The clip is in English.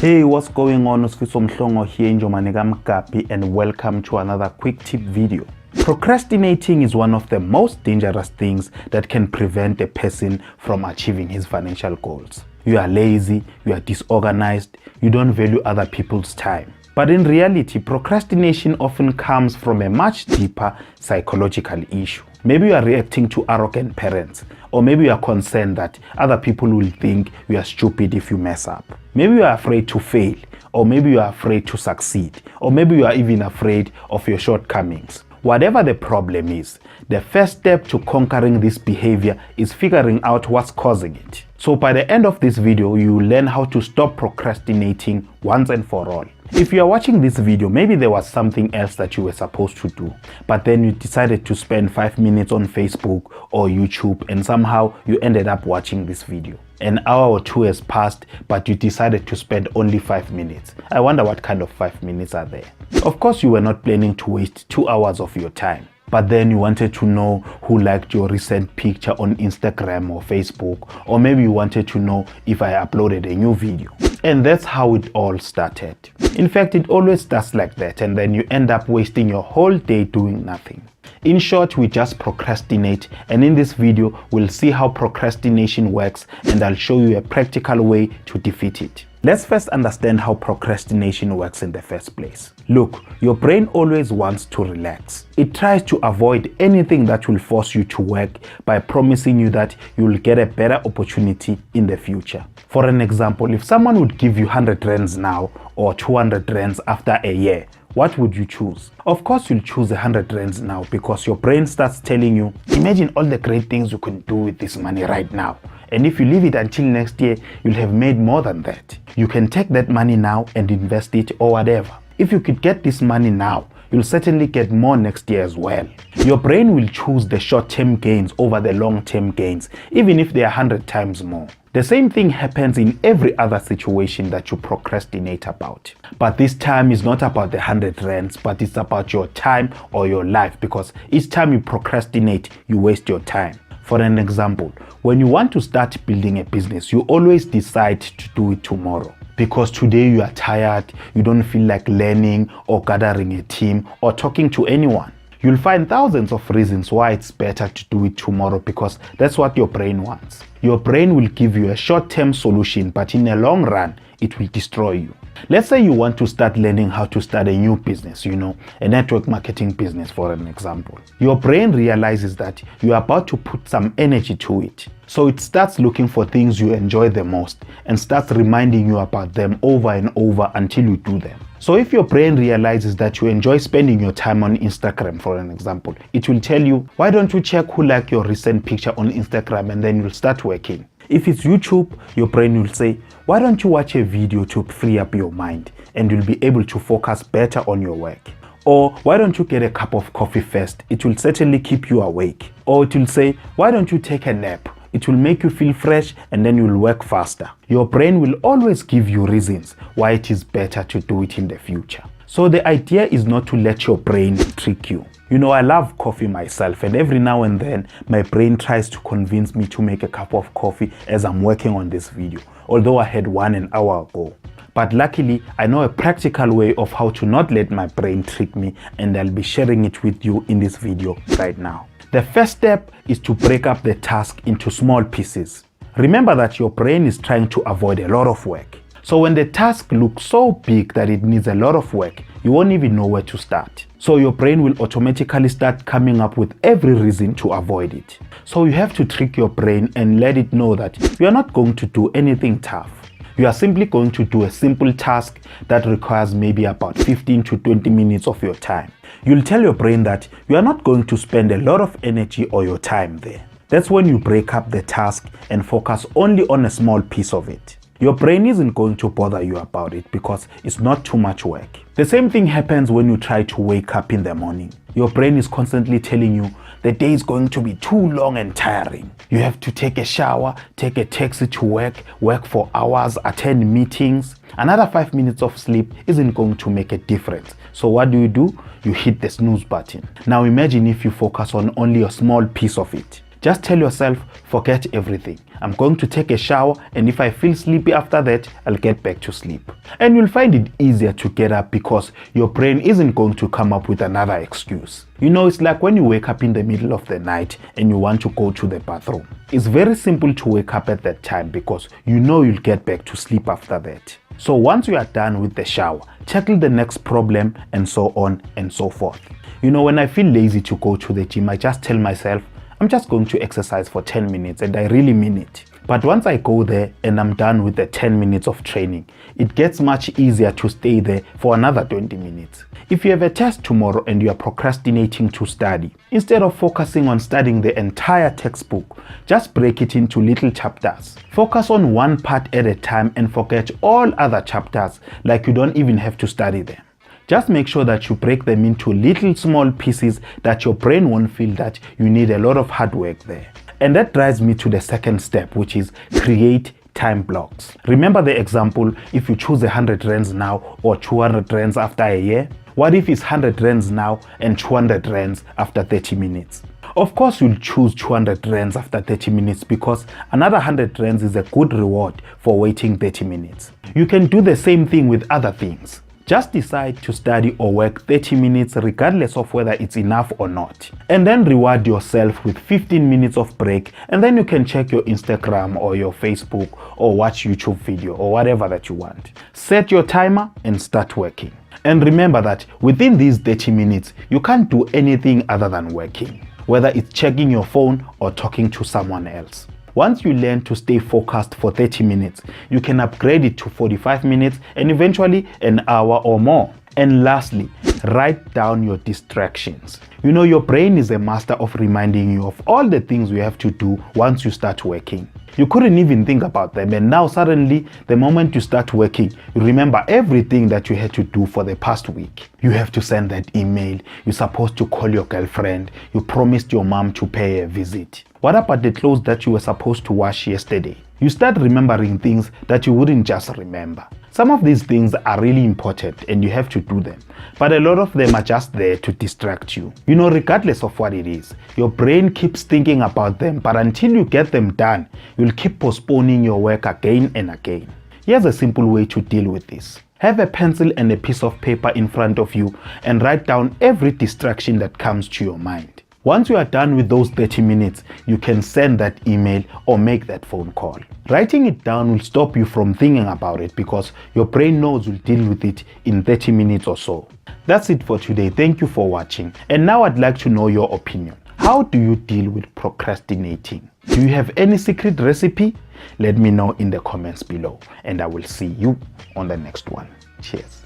Hey, what's going on? Usifiso Mhlongo here, Njomaneka Mkapi, and welcome to another quick tip video. Procrastinating is one of the most dangerous things that can prevent a person from achieving his financial goals. You are lazy, you are disorganized, you don't value other people's time. But in reality, procrastination often comes from a much deeper psychological issue. Maybe you are reacting to arrogant parents, or maybe you are concerned that other people will think you are stupid if you mess up. Maybe you are afraid to fail, or maybe you are afraid to succeed, or maybe you are even afraid of your shortcomings. Whatever the problem is, the first step to conquering this behavior is figuring out what's causing it. So by the end of this video, you will learn how to stop procrastinating once and for all. If you are watching this video, maybe there was something else that you were supposed to do, but then you decided to spend 5 minutes on Facebook or YouTube, and somehow you ended up watching this video. An hour or two has passed, but you decided to spend only 5 minutes. I wonder what kind of 5 minutes are there. Of course, you were not planning to waste 2 hours of your time. But then you wanted to know who liked your recent picture on Instagram or Facebook, or maybe you wanted to know if I uploaded a new video. And that's how it all started. In fact, it always starts like that, and then you end up wasting your whole day doing nothing. In short, we just procrastinate, and in this video, we'll see how procrastination works, and I'll show you a practical way to defeat it. Let's first understand how procrastination works in the first place. Look, your brain always wants to relax. It tries to avoid anything that will force you to work by promising you that you will get a better opportunity in the future. For an example, if someone would give you 100 rands now or 200 rands after a year, what would you choose? Of course, you'll choose 100 rands now because your brain starts telling you, imagine all the great things you can do with this money right now. And if you leave it until next year, you'll have made more than that. You can take that money now and invest it or whatever. If you could get this money now, you'll certainly get more next year as well. Your brain will choose the short-term gains over the long-term gains, even if they are 100 times more. The same thing happens in every other situation that you procrastinate about. But this time is not about the 100 rands, but it's about your time or your life, because each time you procrastinate, you waste your time. For an example, when you want to start building a business, you always decide to do it tomorrow. Because today you are tired, you don't feel like learning or gathering a team or talking to anyone. You'll find thousands of reasons why it's better to do it tomorrow, because that's what your brain wants. Your brain will give you a short-term solution, but in the long run, it will destroy you. Let's say you want to start learning how to start a new business, a network marketing business, for an example. Your brain realizes that you are about to put some energy to it. So it starts looking for things you enjoy the most and starts reminding you about them over and over until you do them. So if your brain realizes that you enjoy spending your time on Instagram, for an example, it will tell you, why don't you check who liked your recent picture on Instagram, and then you'll start working. If it's YouTube, your brain will say, why don't you watch a video to free up your mind, and you'll be able to focus better on your work. Or why don't you get a cup of coffee first? It will certainly keep you awake. Or it will say, why don't you take a nap? It will make you feel fresh, and then you'll work faster. Your brain will always give you reasons why it is better to do it in the future. So the idea is not to let your brain trick you. I love coffee myself, and every now and then my brain tries to convince me to make a cup of coffee as I'm working on this video, although I had one an hour ago. But luckily, I know a practical way of how to not let my brain trick me, and I'll be sharing it with you in this video right now. The first step is to break up the task into small pieces. Remember that your brain is trying to avoid a lot of work. So when the task looks so big that it needs a lot of work, you won't even know where to start. So your brain will automatically start coming up with every reason to avoid it. So you have to trick your brain and let it know that you are not going to do anything tough. You are simply going to do a simple task that requires maybe about 15 to 20 minutes of your time. You'll tell your brain that you are not going to spend a lot of energy or your time there. That's when you break up the task and focus only on a small piece of it. Your brain isn't going to bother you about it because it's not too much work. The same thing happens when you try to wake up in the morning. Your brain is constantly telling you the day is going to be too long and tiring. You have to take a shower, take a taxi to work for hours, attend meetings. Another 5 minutes of sleep isn't going to make a difference. So what do? You hit the snooze button. Now imagine if you focus on only a small piece of it. Just tell yourself, forget everything. I'm going to take a shower, and if I feel sleepy after that, I'll get back to sleep. And you'll find it easier to get up because your brain isn't going to come up with another excuse. You know, it's like when you wake up in the middle of the night and you want to go to the bathroom. It's very simple to wake up at that time because you know you'll get back to sleep after that. So once you are done with the shower, tackle the next problem and so on and so forth. You know, when I feel lazy to go to the gym, I just tell myself, I'm just going to exercise for 10 minutes, and I really mean it. But once I go there and I'm done with the 10 minutes of training, it gets much easier to stay there for another 20 minutes. If you have a test tomorrow and you are procrastinating to study, instead of focusing on studying the entire textbook, just break it into little chapters. Focus on one part at a time and forget all other chapters, like you don't even have to study them. Just make sure that you break them into little small pieces that your brain won't feel that you need a lot of hard work there. And that drives me to the second step, which is create time blocks. Remember the example, if you choose 100 rands now or 200 rands after a year? What if it's 100 rands now and 200 rands after 30 minutes? Of course you'll choose 200 rands after 30 minutes because another 100 rands is a good reward for waiting 30 minutes. You can do the same thing with other things. Just decide to study or work 30 minutes regardless of whether it's enough or not. And then reward yourself with 15 minutes of break, and then you can check your Instagram or your Facebook or watch YouTube video or whatever that you want. Set your timer and start working. And remember that within these 30 minutes, you can't do anything other than working, whether it's checking your phone or talking to someone else. Once you learn to stay focused for 30 minutes, you can upgrade it to 45 minutes and eventually an hour or more. And lastly, write down your distractions. You know, your brain is a master of reminding you of all the things you have to do once you start working. You couldn't even think about them, and now suddenly, the moment you start working, you remember everything that you had to do for the past week. You have to send that email, you're supposed to call your girlfriend, you promised your mom to pay a visit. What about the clothes that you were supposed to wash yesterday? You start remembering things that you wouldn't just remember. Some of these things are really important and you have to do them, but a lot of them are just there to distract you. You know, regardless of what it is, your brain keeps thinking about them, but until you get them done, you'll keep postponing your work again and again. Here's a simple way to deal with this. Have a pencil and a piece of paper in front of you and write down every distraction that comes to your mind. Once you are done with those 30 minutes, you can send that email or make that phone call. Writing it down will stop you from thinking about it because your brain knows you'll deal with it in 30 minutes or so. That's it for today. Thank you for watching. And now I'd like to know your opinion. How do you deal with procrastinating? Do you have any secret recipe? Let me know in the comments below, and I will see you on the next one. Cheers.